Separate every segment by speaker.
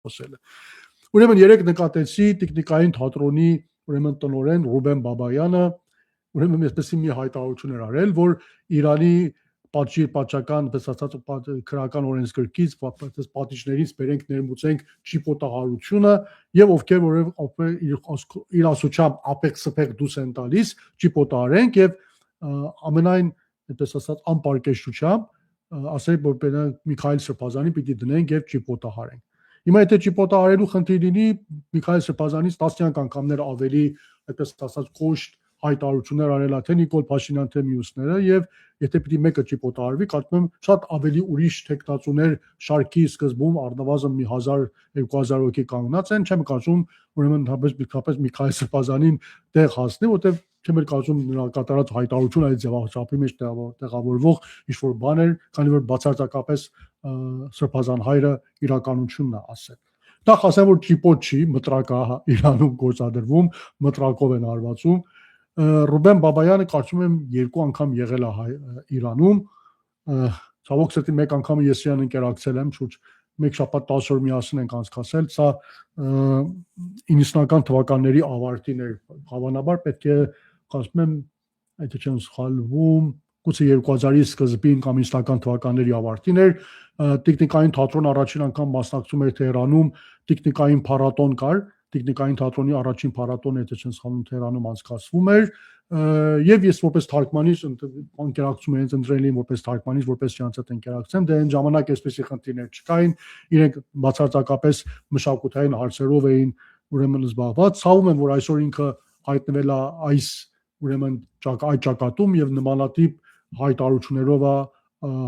Speaker 1: խոսելը։ Ուրեմն երեք նկատեցի տիկնիկային թատրոնի ուրեմն տնօրեն Ռուբեն Բաբայանը ուրեմն այսպեսի մի հայտարարություն էր արել, որ Իրանի պատժական քրական օրենսգրքից պատիժներից բերենք ներմուծենք ճիպոտահարությունը եւ ովքեր որ իր ասությամբ ապեկ-սպեկ դուս են տալիս ճիպոտահարենք եւ ամենայն այդպես ասած անպարկեշտությամբ ասել որ բերենք Միքայել Սրբազանին պիտի դնենք եւ ճիպոտահարենք։ Հիմա եթե ճիպոտահարելու խնդիր լինի Միքայել Սրբազանից տասնյակ անգամներ ավելի այդպես ասած կոշտ հայտարարություններ արելա թե Նիկոլ Փաշինյան թե մյուսները եւ եթե պիտի մեկը ճիպոտահարվի, կարծում եմ շատ ավելի ուրիշ տեխնացուներ շարքի սկզբում առնվազն 1000-2000 հոգի կանգնած են, չեմ կարծում ուրեմն հապես Միքայել Սրբազանին տեղ հասնի, որտեղ չեմ կարծում նրա կատարած հայտարարությունը այդ ձևաչափի մեջ տեղավորվող ինչ-որ բան էր, քանի որ բացարձակապես Սրբազան հայրը իրականությունն է ասել։ Նախ ասեմ որ ճիպոտ չի, մտրակ է Իրանում գործադրվում, մտրակով են հարվածում։ Ռուբեն Բաբայանը կարծում եմ 2 անգամ եղել է Իրանում, ցավոք սրտի մեկ անգամ ես իրան ընկերակցել եմ, շուրջ 1 շաբաթ 10 օր միասին ենք անցկացել, սա 90-ական թվականների ավարտին էր, հավանաբար պետք է կարծում եմ, եթե չեմ սխալվում, գուցե 2000-ի սկզբին կամ 90-ական թվականների ավարտին էր, տիկնիկային թատրոն առաջին անգամ մասնակցում էր Թեհրանում, տիկնիկային փառատոն կար, տիկնիկային թատրոնի առաջին փառատոնը եթե չեմ սխալվում Թեհրանում անցկացվում էր եւ ես որպես թարգմանիչ ընկերակցում եմ ընտրել եմ որպես թարգմանիչ որպես իրանց հետ ընկերակցեմ դե այն ժամանակ այսպեսի խնդիրներ չկային իրենք բացարձակապես մշակութային հարցերով էին ուրեմն զբաղված ցավում եմ որ այսօր ինքը հայտնվել է այս ուրեմն այդ ճակատում եւ նմանատիպ հայտարարություններով է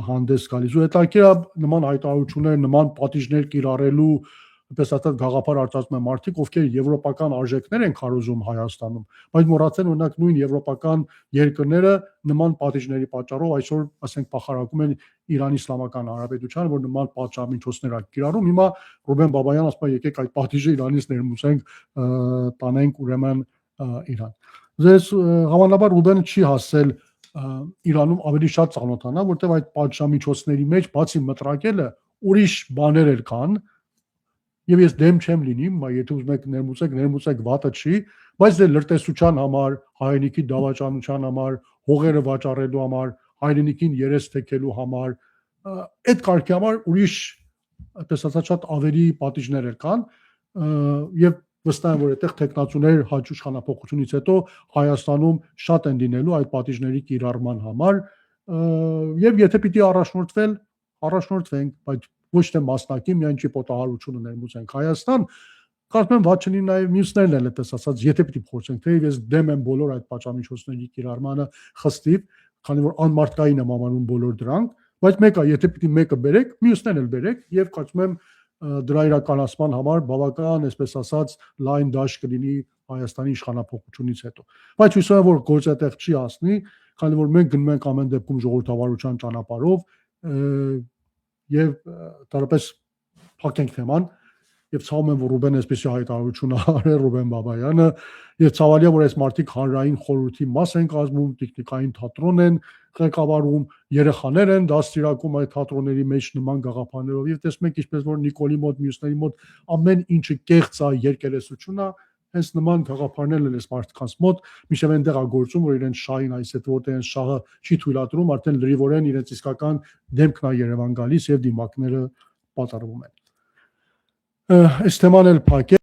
Speaker 1: հանդես գալիս ու հետաքրքիր է նման հայտարարություններ նման պատիժներ կիրառելու Պես ասած գաղափար արտացում են մարդիկ, ովքեր եվրոպական արժեքներ են քարոզում Հայաստանում, բայց մոռացել օրինակ նույն եվրոպական երկրները նման պատիժների պատճառով այսօր, ասենք, փախարակում են Իրանի Իսլամական Հանրապետությանը, որ նման պատժամիջոցներ ա կիրառում։ Հիմա Ռուբեն Բաբայան ասում է, եկեք այդ պատիժը Իրանից ներմուծենք, տանենք ուրեմն Իրան։ Ձեզ հավանաբար Ռուբենը չի հասել Իրանում ավելի շատ ծանոթանա, որտեղ այդ պատժամիջոցների մեջ բացի մտրակելը ուրիշ բաներ էլ կան Եվ ես դեմ չեմ լինի, եթե ուզում եք ներմուծեք վատը չի, բայց դե լրտեսության համար, հայրենիքի դավաճանության համար, հողերը վաճառելու համար, հայրենիքին երես թեքելու համար, այդ կարգի համար ուրիշ, այդպես ասած, շատ ավելի պատիժներ կան, եւ վստահ եմ, որ այդտեղ տեխնացուներ իշխանափոխությունից հետո Հայաստանում շատ են լինելու այդ պատիժների կիրառման համար, եւ եթե պիտի առաջնորդվենք, բայց ոչ թե մասնակի միայն ճիպոտահարությունը ներմուծենք Հայաստան, կարծում եմ ված չլինի նաև մյուսներն էլ այդպես ասած, եթե պիտի փորձենք, թեև ես դեմ եմ բոլոր այդ պատժամիջոցների կիրառմանը խստիվ, քանի որ անմարդկային եմ համարում բոլոր դրանք, բայց մեկը, եթե պիտի մեկը բերեք, մյուսներն էլ բերեք եւ կարծում եմ դրա իրականացման համար բավական, այսպես ասած, լայն դաշտ կլինի Հայաստանի իշխանափոխությունից հետո։ Բայց հույսով եմ, որ գործը այդտեղ չի հասնի, քանի որ մենք գնում ենք ամեն դեպքում ժողովրդավարության ճանապարհով Եվ տարապես փակենք թեման եւ ցավում եմ որ Ռուբեն այսպեսի հայտարարություն արել Ռուբեն Բաբայանը եւ ցավալի է որ այս մարդիկ հանրային խորհրդի մաս են կազմում տեխնիկային թատրոն են ղեկավարում երեխաներ են դաստիարակում այդ թատրոնների մեջ նման գաղափարներով եւ տեսնում եք ինչպես որ Նիկոլի մոտ մյուսների մոտ ամեն ինչը կեղծ է երկերեսություն է Հենց նման գաղափարներ են այս մարդկանց մոտ, միշտ այնտեղ է գործում, որ իրենց շահին այս այդ որտեղ շահը չի թույլատրում, արդեն լրիվորեն իրենց իսկական դեմքն է Երևան գալիս եւ դիմակները պատառվում են։ Այս թեման էլ փակ